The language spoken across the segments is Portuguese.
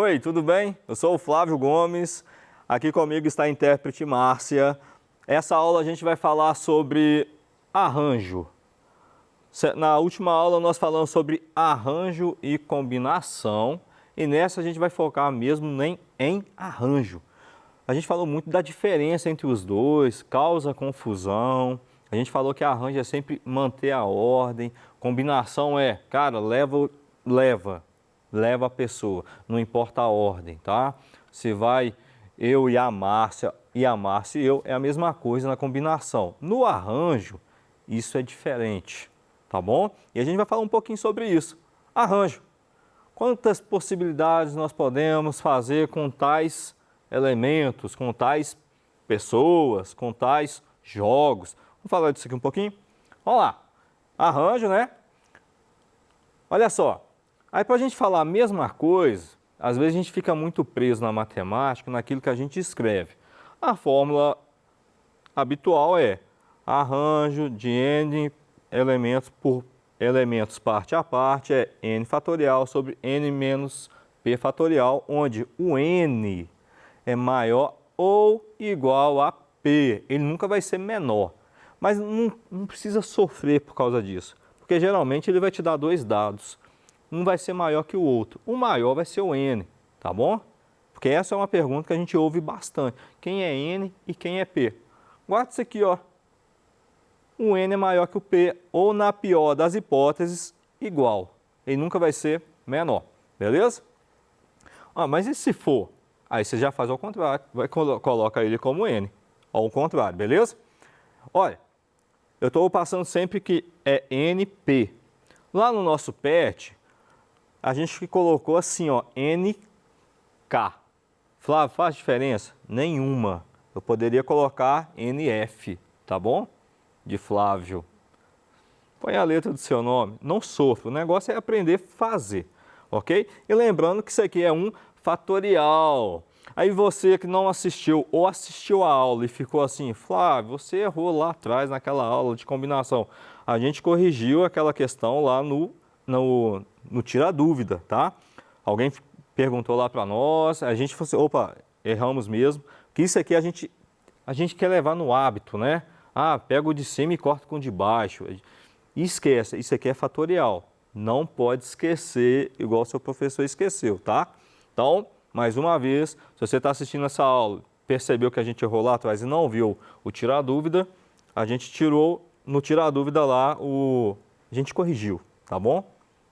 Oi, tudo bem? Eu sou o Flávio Gomes, aqui comigo está a intérprete Márcia. Essa aula a gente vai falar sobre arranjo. Na última aula nós falamos sobre arranjo e combinação e nessa a gente vai focar mesmo em arranjo. A gente falou muito da diferença entre os dois, causa confusão. A gente falou que arranjo é sempre manter a ordem, combinação é, cara, leva a pessoa, não importa a ordem, tá? Se vai eu e a Márcia e eu, é a mesma coisa na combinação. No arranjo, isso é diferente, tá bom? E a gente vai falar um pouquinho sobre isso. Arranjo. Quantas possibilidades nós podemos fazer com tais elementos, com tais pessoas, com tais jogos? Vamos falar disso aqui um pouquinho? Vamos lá. Arranjo, né? Olha só. Aí, para a gente falar a mesma coisa, às vezes a gente fica muito preso na matemática, naquilo que a gente escreve. A fórmula habitual é arranjo de n elementos por elementos parte a parte, é n fatorial sobre n menos p fatorial, onde o n é maior ou igual a p. Ele nunca vai ser menor, mas não precisa sofrer por causa disso, porque geralmente ele vai te dar dois dados. Um vai ser maior que o outro. O maior vai ser o n, tá bom? Porque essa é uma pergunta que a gente ouve bastante. Quem é n e quem é p? Guarda isso aqui, ó. O n é maior que o p, ou na pior das hipóteses, igual. Ele nunca vai ser menor, beleza? Mas e se for? Aí você já faz ao contrário, coloca ele como n, ao contrário, beleza? Olha, eu estou passando sempre que é np. Lá no nosso PET, a gente colocou assim, ó, NK. Flávio, faz diferença? Nenhuma. Eu poderia colocar NF, tá bom? De Flávio. Põe a letra do seu nome. Não sofra. O negócio é aprender a fazer, ok? E lembrando que isso aqui é um fatorial. Aí você que não assistiu ou assistiu a aula e ficou assim, Flávio, você errou lá atrás naquela aula de combinação. A gente corrigiu aquela questão lá no Tira Dúvida, tá? Alguém perguntou lá para nós, a gente falou assim, opa, erramos mesmo, que isso aqui a gente quer levar no hábito, né? Pega o de cima e corta com o de baixo. E esquece, isso aqui é fatorial. Não pode esquecer igual o seu professor esqueceu, tá? Então, mais uma vez, se você está assistindo essa aula, percebeu que a gente errou lá atrás e não viu o Tira Dúvida, a gente tirou no Tira Dúvida lá, a gente corrigiu, tá bom?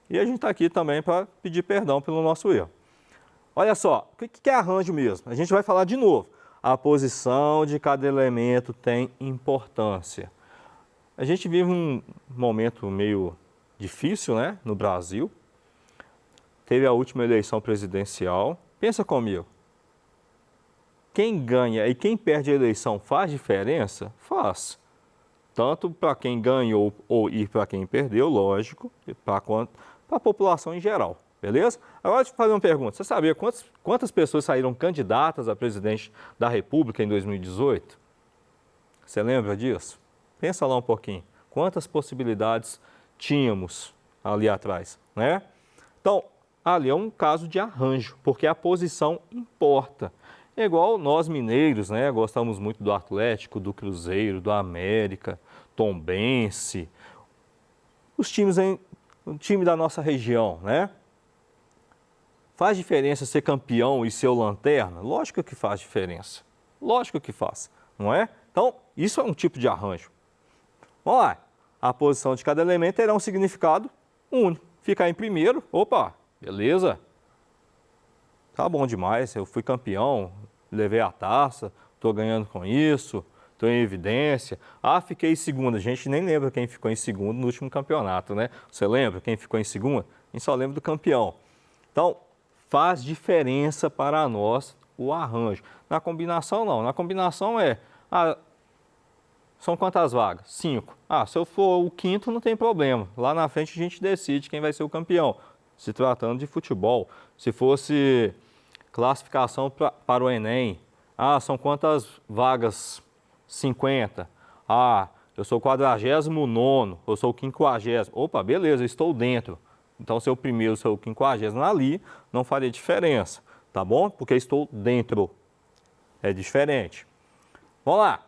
E a gente está aqui também para pedir perdão pelo nosso erro. Olha só, o que é arranjo mesmo? A gente vai falar de novo. A posição de cada elemento tem importância. A gente vive um momento meio difícil, né, no Brasil. Teve a última eleição presidencial. Pensa comigo. Quem ganha e quem perde a eleição faz diferença? Faz. Tanto para quem ganhou e para quem perdeu, lógico, e para a população em geral, beleza? Agora, deixa eu fazer uma pergunta. Você sabia quantas pessoas saíram candidatas a presidente da República em 2018? Você lembra disso? Pensa lá um pouquinho. Quantas possibilidades tínhamos ali atrás, né? Então, ali é um caso de arranjo, porque a posição importa. É igual nós mineiros, né? Gostamos muito do Atlético, do Cruzeiro, do América, Tombense, o time da nossa região, né? Faz diferença ser campeão e ser o lanterna? Lógico que faz diferença. Lógico que faz, não é? Então, isso é um tipo de arranjo. Vamos lá. A posição de cada elemento terá um significado único. Ficar em primeiro, opa, beleza. Tá bom demais, eu fui campeão, levei a taça, estou ganhando com isso, estou em evidência. Fiquei em segunda. A gente nem lembra quem ficou em segundo no último campeonato, né? Você lembra quem ficou em segunda? A gente só lembra do campeão. Então, faz diferença para nós o arranjo. Na combinação, não. Na combinação são quantas vagas? 5. Se eu for o quinto, não tem problema. Lá na frente a gente decide quem vai ser o campeão. Se tratando de futebol. Se fosse classificação para o Enem, são quantas vagas? 50. Eu sou o 49º, eu sou o 50º. Opa, beleza, eu estou dentro. Então, ser o primeiro, ser o 50º ali, não faria diferença, tá bom? Porque estou dentro. É diferente. Vamos lá.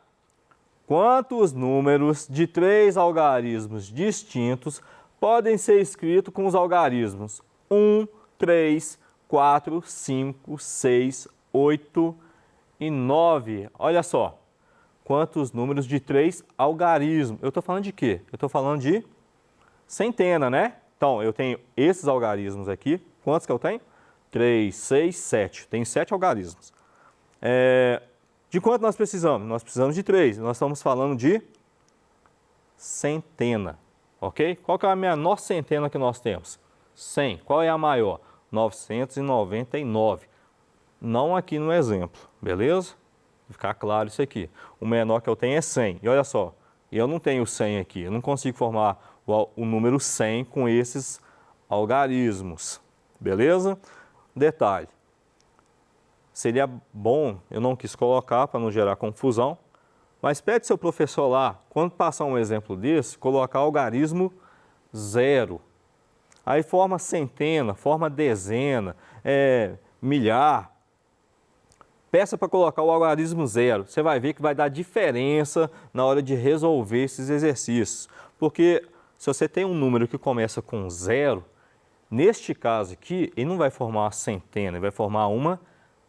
Quantos números de 3 algarismos distintos podem ser escritos com os algarismos 1, 3, 4, 5, 6, 8 e 9? Olha só. Quantos números de 3 algarismos? Eu estou falando de quê? Eu estou falando de centena, né? Então, eu tenho esses algarismos aqui. Quantos que eu tenho? 3, 6, 7. Tem 7 algarismos. De quanto nós precisamos? Nós precisamos de 3. Nós estamos falando de centena, ok? Qual que é a menor centena que nós temos? 100. Qual é a maior? 999. Não aqui no exemplo, beleza? Vai ficar claro isso aqui. O menor que eu tenho é 100. E olha só, eu não tenho 100 aqui. Eu não consigo formar o número 100 com esses algarismos, beleza? Detalhe. Seria bom, eu não quis colocar para não gerar confusão, mas pede seu professor lá, quando passar um exemplo desse, colocar algarismo 0. Aí forma centena, forma dezena, milhar. Peça para colocar o algarismo 0. Você vai ver que vai dar diferença na hora de resolver esses exercícios. Porque se você tem um número que começa com 0, neste caso aqui, ele não vai formar uma centena, ele vai formar uma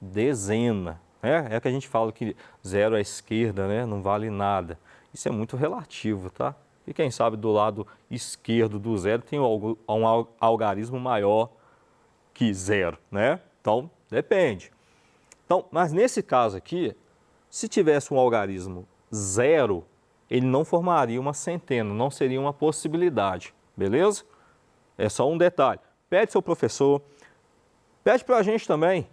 dezena. É que a gente fala que 0 à esquerda, né, não vale nada. Isso é muito relativo, tá? E quem sabe do lado esquerdo do 0 tem um algarismo maior que 0, né? Então, depende. Então, mas nesse caso aqui, se tivesse um algarismo 0, ele não formaria uma centena, não seria uma possibilidade, beleza? É só um detalhe. Pede seu professor, pede para a gente também,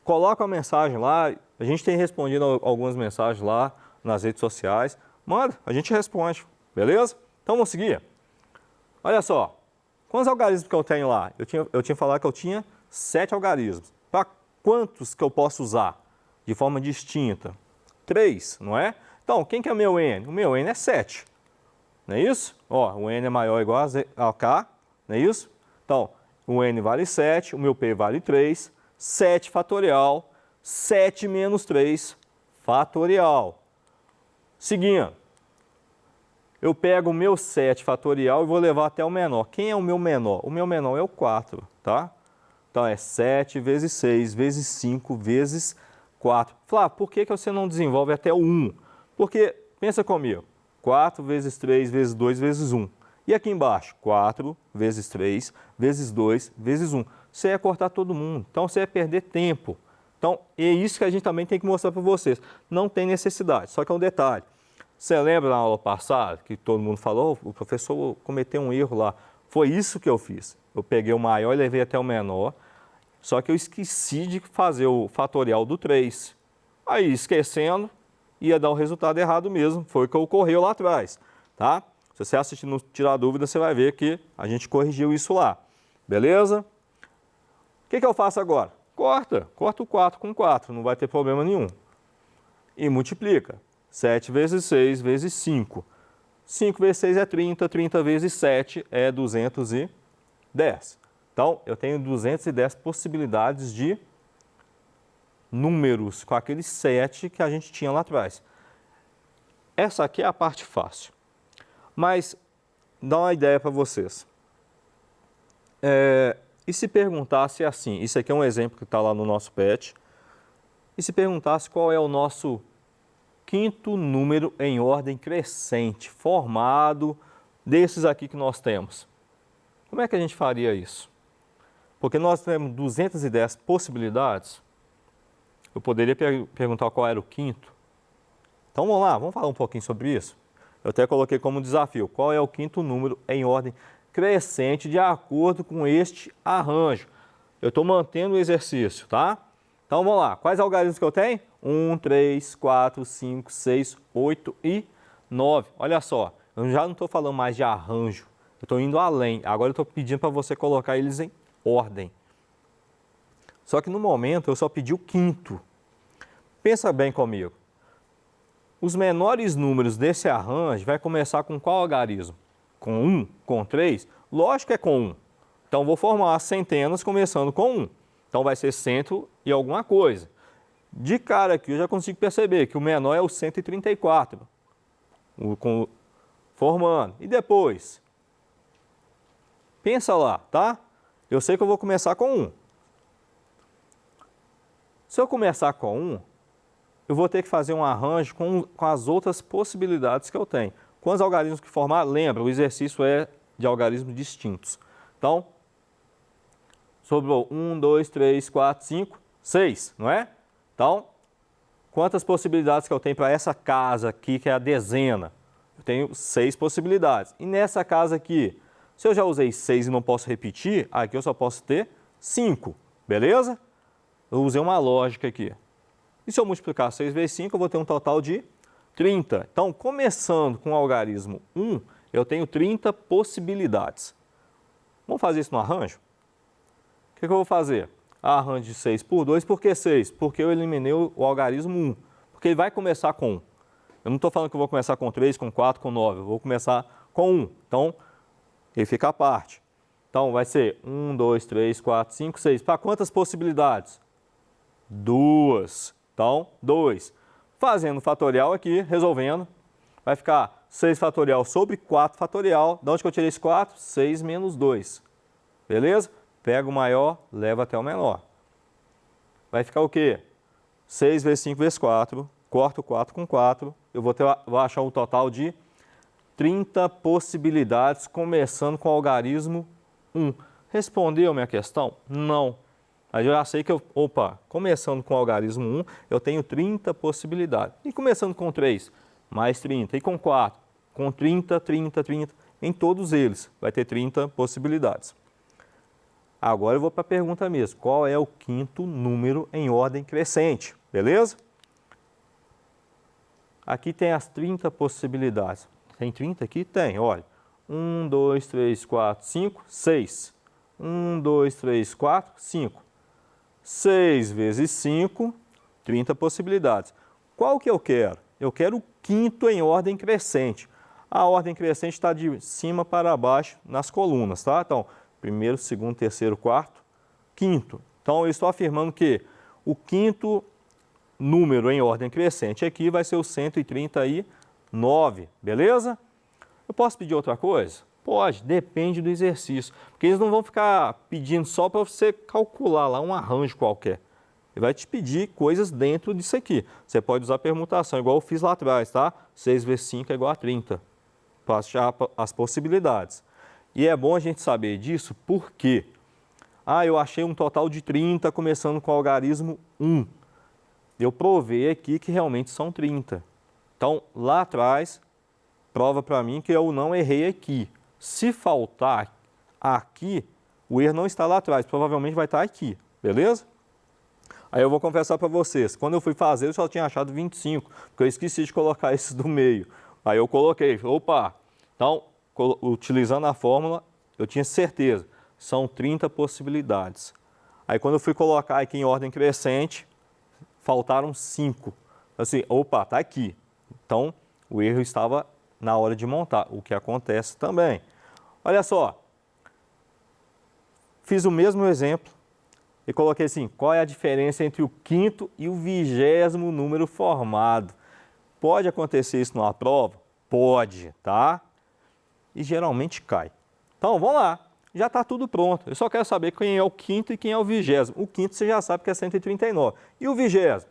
coloca a mensagem lá, a gente tem respondido algumas mensagens lá nas redes sociais, manda, a gente responde, beleza? Então vamos seguir. Olha só, quantos algarismos que eu tenho lá? Eu tinha falado que eu tinha 7 algarismos. Para quantos que eu posso usar de forma distinta? 3, não é? Então, quem que é o meu N? O meu N é 7, não é isso? Ó, o N é maior ou igual a K, não é isso? Então, o N vale 7, o meu P vale 3, 7 fatorial, 7 menos 3 fatorial. Seguindo, eu pego o meu 7 fatorial e vou levar até o menor. Quem é o meu menor? O meu menor é o 4, tá? Então, é 7 vezes 6 vezes 5 vezes 4. Flávio, por que você não desenvolve até o 1? Porque, pensa comigo, 4 vezes 3 vezes 2 vezes 1. E aqui embaixo, 4 vezes 3 vezes 2 vezes 1. Você ia cortar todo mundo, então você ia perder tempo. Então, é isso que a gente também tem que mostrar para vocês. Não tem necessidade, só que é um detalhe. Você lembra na aula passada que todo mundo falou, o professor cometeu um erro lá. Foi isso que eu fiz. Eu peguei o maior e levei até o menor, só que eu esqueci de fazer o fatorial do 3. Aí, esquecendo, ia dar o resultado errado mesmo. Foi o que ocorreu lá atrás, tá? Se você assistir no Tirar Dúvida, você vai ver que a gente corrigiu isso lá. Beleza? O que eu faço agora? Corta o 4 com 4, não vai ter problema nenhum. E multiplica. 7 vezes 6 vezes 5. 5 vezes 6 é 30, 30 vezes 7 é 210. Então, eu tenho 210 possibilidades de números com aqueles 7 que a gente tinha lá atrás. Essa aqui é a parte fácil. Mas, dá uma ideia para vocês. E se perguntasse assim, isso aqui é um exemplo que está lá no nosso PET, e se perguntasse qual é o nosso quinto número em ordem crescente, formado desses aqui que nós temos. Como é que a gente faria isso? Porque nós temos 210 possibilidades, eu poderia perguntar qual era o quinto. Então vamos lá, vamos falar um pouquinho sobre isso. Eu até coloquei como desafio, qual é o quinto número em ordem crescente de acordo com este arranjo. Eu estou mantendo o exercício, tá? Então vamos lá, quais algarismos que eu tenho? 1, 3, 4, 5, 6, 8 e 9. Olha só, eu já não estou falando mais de arranjo, eu estou indo além. Agora eu estou pedindo para você colocar eles em ordem. Só que no momento eu só pedi o quinto. Pensa bem comigo. Os menores números desse arranjo vai começar com qual algarismo? Com 1, com 3? Lógico que é com 1. Então vou formar as centenas começando com 1. Então vai ser 100 e alguma coisa. De cara aqui eu já consigo perceber que o menor é o 134, formando. E depois? Pensa lá, tá? Eu sei que eu vou começar com 1. Se eu começar com 1, eu vou ter que fazer um arranjo com as outras possibilidades que eu tenho. Quantos algarismos que formar? Lembra, o exercício é de algarismos distintos. Então, sobrou 1, 2, 3, 4, 5, 6, não é? Então, quantas possibilidades que eu tenho para essa casa aqui, que é a dezena? Eu tenho 6 possibilidades. E nessa casa aqui, se eu já usei 6 e não posso repetir, aqui eu só posso ter 5, beleza? Eu usei uma lógica aqui. E se eu multiplicar 6 vezes 5, eu vou ter um total de 30. Então, começando com o algarismo 1, eu tenho 30 possibilidades. Vamos fazer isso no arranjo? O que eu vou fazer? Arranjo de 6 por 2, por que 6? Porque eu eliminei o algarismo 1. Porque ele vai começar com 1. Eu não estou falando que eu vou começar com 3, com 4, com 9. Eu vou começar com 1. Então, ele fica à parte. Então, vai ser 1, 2, 3, 4, 5, 6. Para quantas possibilidades? 2. Então, 2. Fazendo fatorial aqui, resolvendo, vai ficar 6 fatorial sobre 4 fatorial. De onde que eu tirei esse 4? 6 menos 2. Beleza? Pega o maior, leva até o menor. Vai ficar o quê? 6 vezes 5 vezes 4. Corto 4 com 4. Eu vou achar um total de 30 possibilidades, começando com o algarismo 1. Respondeu minha questão? Não. Mas eu já sei que começando com o algarismo 1, eu tenho 30 possibilidades. E começando com 3, mais 30. E com 4, com 30, 30, 30. Em todos eles vai ter 30 possibilidades. Agora eu vou para a pergunta mesmo. Qual é o quinto número em ordem crescente? Beleza? Aqui tem as 30 possibilidades. Tem 30 aqui? Tem, olha. 1, 2, 3, 4, 5, 6. 1, 2, 3, 4, 5. 6 vezes 5, 30 possibilidades. Qual que eu quero? Eu quero o quinto em ordem crescente. A ordem crescente está de cima para baixo nas colunas, tá? Então, primeiro, segundo, terceiro, quarto, quinto. Então, eu estou afirmando que o quinto número em ordem crescente aqui vai ser o 139, beleza? Eu posso pedir outra coisa? Pode, depende do exercício. Porque eles não vão ficar pedindo só para você calcular lá um arranjo qualquer. Ele vai te pedir coisas dentro disso aqui. Você pode usar permutação, igual eu fiz lá atrás, tá? 6 vezes 5 é igual a 30. Para achar as possibilidades. E é bom a gente saber disso porque eu achei um total de 30 começando com o algarismo 1. Eu provei aqui que realmente são 30. Então, lá atrás, prova para mim que eu não errei aqui. Se faltar aqui, o erro não está lá atrás, provavelmente vai estar aqui, beleza? Aí eu vou confessar para vocês, quando eu fui fazer eu só tinha achado 25, porque eu esqueci de colocar esses do meio. Aí eu coloquei, então, utilizando a fórmula, eu tinha certeza, são 30 possibilidades. Aí quando eu fui colocar aqui em ordem crescente, faltaram 5. Assim, tá aqui. Então, o erro estava na hora de montar, o que acontece também. Olha só, fiz o mesmo exemplo e coloquei assim, qual é a diferença entre o quinto e o 20º número formado? Pode acontecer isso numa prova? Pode, tá? E geralmente cai. Então, vamos lá, já está tudo pronto. Eu só quero saber quem é o quinto e quem é o 20º. O quinto você já sabe que é 139. E o 20º?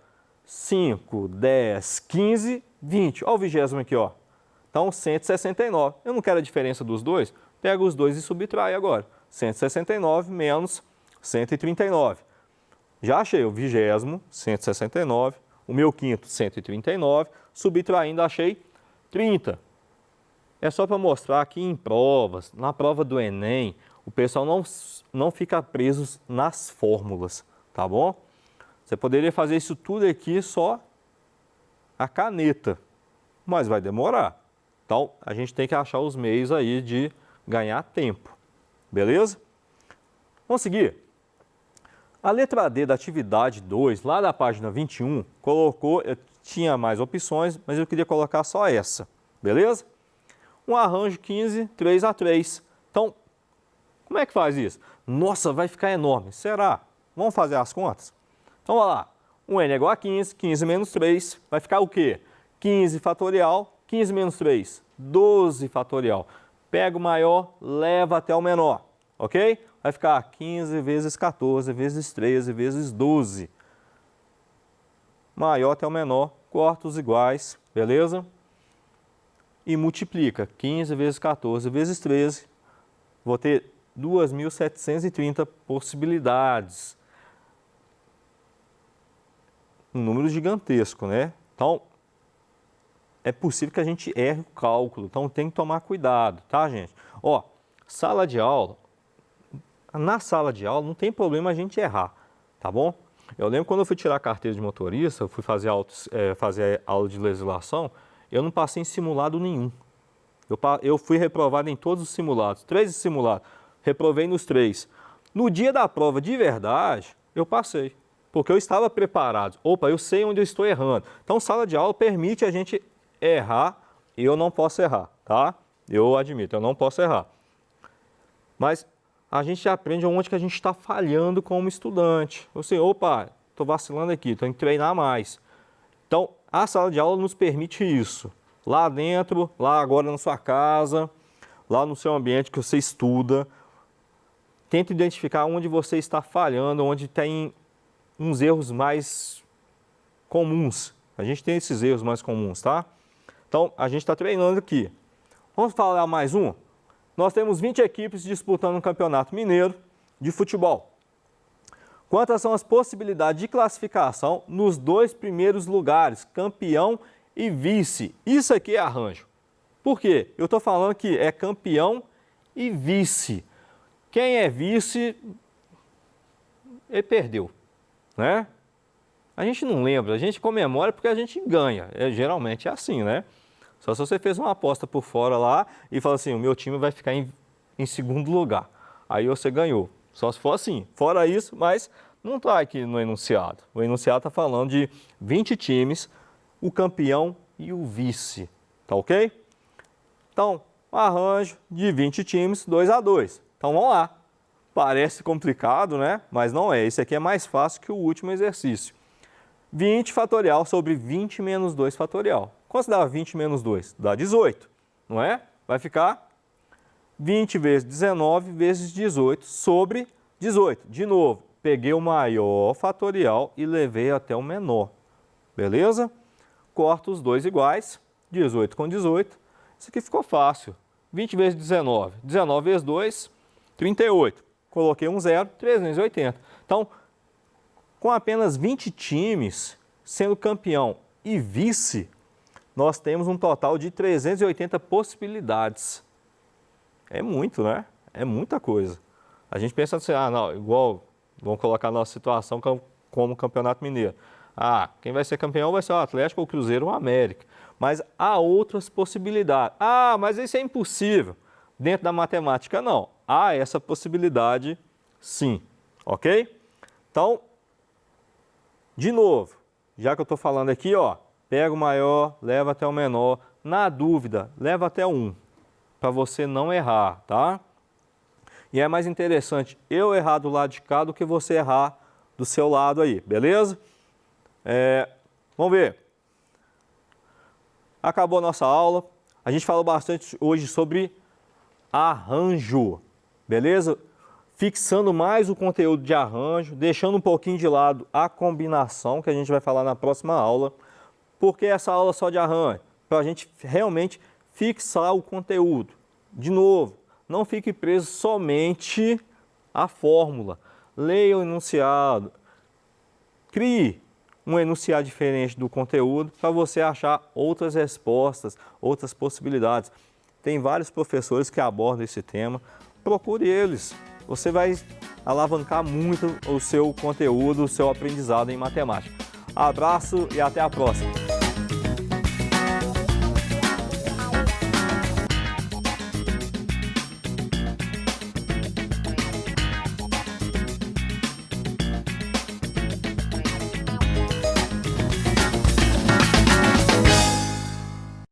5, 10, 15, 20. Olha o 20º aqui, ó. Então, 169. Eu não quero a diferença dos dois, pega os dois e subtrai agora. 169 menos 139. Já achei o 20º, 169, o meu quinto, 139, subtraindo achei 30. É só para mostrar que em provas, na prova do Enem, o pessoal não fica preso nas fórmulas, tá bom? Você poderia fazer isso tudo aqui só a caneta, mas vai demorar. Então, a gente tem que achar os meios aí de ganhar tempo, beleza? Vamos seguir. A letra D da atividade 2, lá da página 21, eu tinha mais opções, mas eu queria colocar só essa, beleza? Um arranjo 15, 3 a 3. Então, como é que faz isso? Nossa, vai ficar enorme. Será? Vamos fazer as contas? Então, olha lá. 1n é igual a 15, 15 menos 3, vai ficar o quê? 15 fatorial, 15 menos 3, 12 fatorial. Pega o maior, leva até o menor, ok? Vai ficar 15 vezes 14 vezes 13 vezes 12. Maior até o menor, corta os iguais, beleza? E multiplica 15 vezes 14 vezes 13, vou ter 2.730 possibilidades. Um número gigantesco, né? Então, é possível que a gente erre o cálculo, então tem que tomar cuidado, tá, gente? Ó, sala de aula, na sala de aula não tem problema a gente errar, tá bom? Eu lembro quando eu fui tirar a carteira de motorista, eu fui fazer aula de legislação, eu não passei em simulado nenhum. Eu fui reprovado em todos os simulados, 3 simulados, reprovei nos 3. No dia da prova de verdade, eu passei, porque eu estava preparado. Opa, eu sei onde eu estou errando. Então, sala de aula permite a gente errar e eu não posso errar, tá? Eu admito, eu não posso errar. Mas a gente aprende onde que a gente está falhando como estudante. Assim, opa, estou vacilando aqui, tenho que treinar mais. Então, a sala de aula nos permite isso. Lá dentro, lá agora na sua casa, lá no seu ambiente que você estuda, tenta identificar onde você está falhando, onde tem uns erros mais comuns. A gente tem esses erros mais comuns, tá? Então, a gente está treinando aqui. Vamos falar mais um? Nós temos 20 equipes disputando um campeonato mineiro de futebol. Quantas são as possibilidades de classificação nos 2 primeiros lugares, campeão e vice? Isso aqui é arranjo. Por quê? Eu estou falando que é campeão e vice. Quem é vice, ele perdeu, né? A gente não lembra, a gente comemora porque a gente ganha. Geralmente é assim, né? Só se você fez uma aposta por fora lá e fala assim, o meu time vai ficar em segundo lugar. Aí você ganhou. Só se for assim. Fora isso, mas não está aqui no enunciado. O enunciado está falando de 20 times, o campeão e o vice. Tá ok? Então, arranjo de 20 times, 2-2. Então vamos lá. Parece complicado, né? Mas não é. Esse aqui é mais fácil que o último exercício. 20 fatorial sobre 20 menos 2 fatorial. Quanto dá 20 menos 2? Dá 18, não é? Vai ficar 20 vezes 19 vezes 18 sobre 18. De novo, peguei o maior fatorial e levei até o menor. Beleza? Corto os dois iguais, 18 com 18. Isso aqui ficou fácil. 20 vezes 19. 19 vezes 2, 38. Coloquei um zero, 380. Então, com apenas 20 times sendo campeão e vice, nós temos um total de 380 possibilidades. É muito, né? É muita coisa. A gente pensa assim, não, igual, vamos colocar a nossa situação como o Campeonato Mineiro. Quem vai ser campeão vai ser o Atlético, o Cruzeiro ou o América. Mas há outras possibilidades. Mas isso é impossível. Dentro da matemática, não. Há essa possibilidade, sim. Ok? Então, de novo, já que eu estou falando aqui, pega o maior, leva até o menor. Na dúvida, leva até 1, para você não errar, tá? E é mais interessante eu errar do lado de cá do que você errar do seu lado aí, beleza? Vamos ver. Acabou a nossa aula. A gente falou bastante hoje sobre arranjo, beleza? Fixando mais o conteúdo de arranjo, deixando um pouquinho de lado a combinação, que a gente vai falar na próxima aula. Por que essa aula só de arranjo? Para a gente realmente fixar o conteúdo. De novo, não fique preso somente à fórmula. Leia o enunciado. Crie um enunciado diferente do conteúdo para você achar outras respostas, outras possibilidades. Tem vários professores que abordam esse tema. Procure eles. Você vai alavancar muito o seu conteúdo, o seu aprendizado em matemática. Abraço e até a próxima!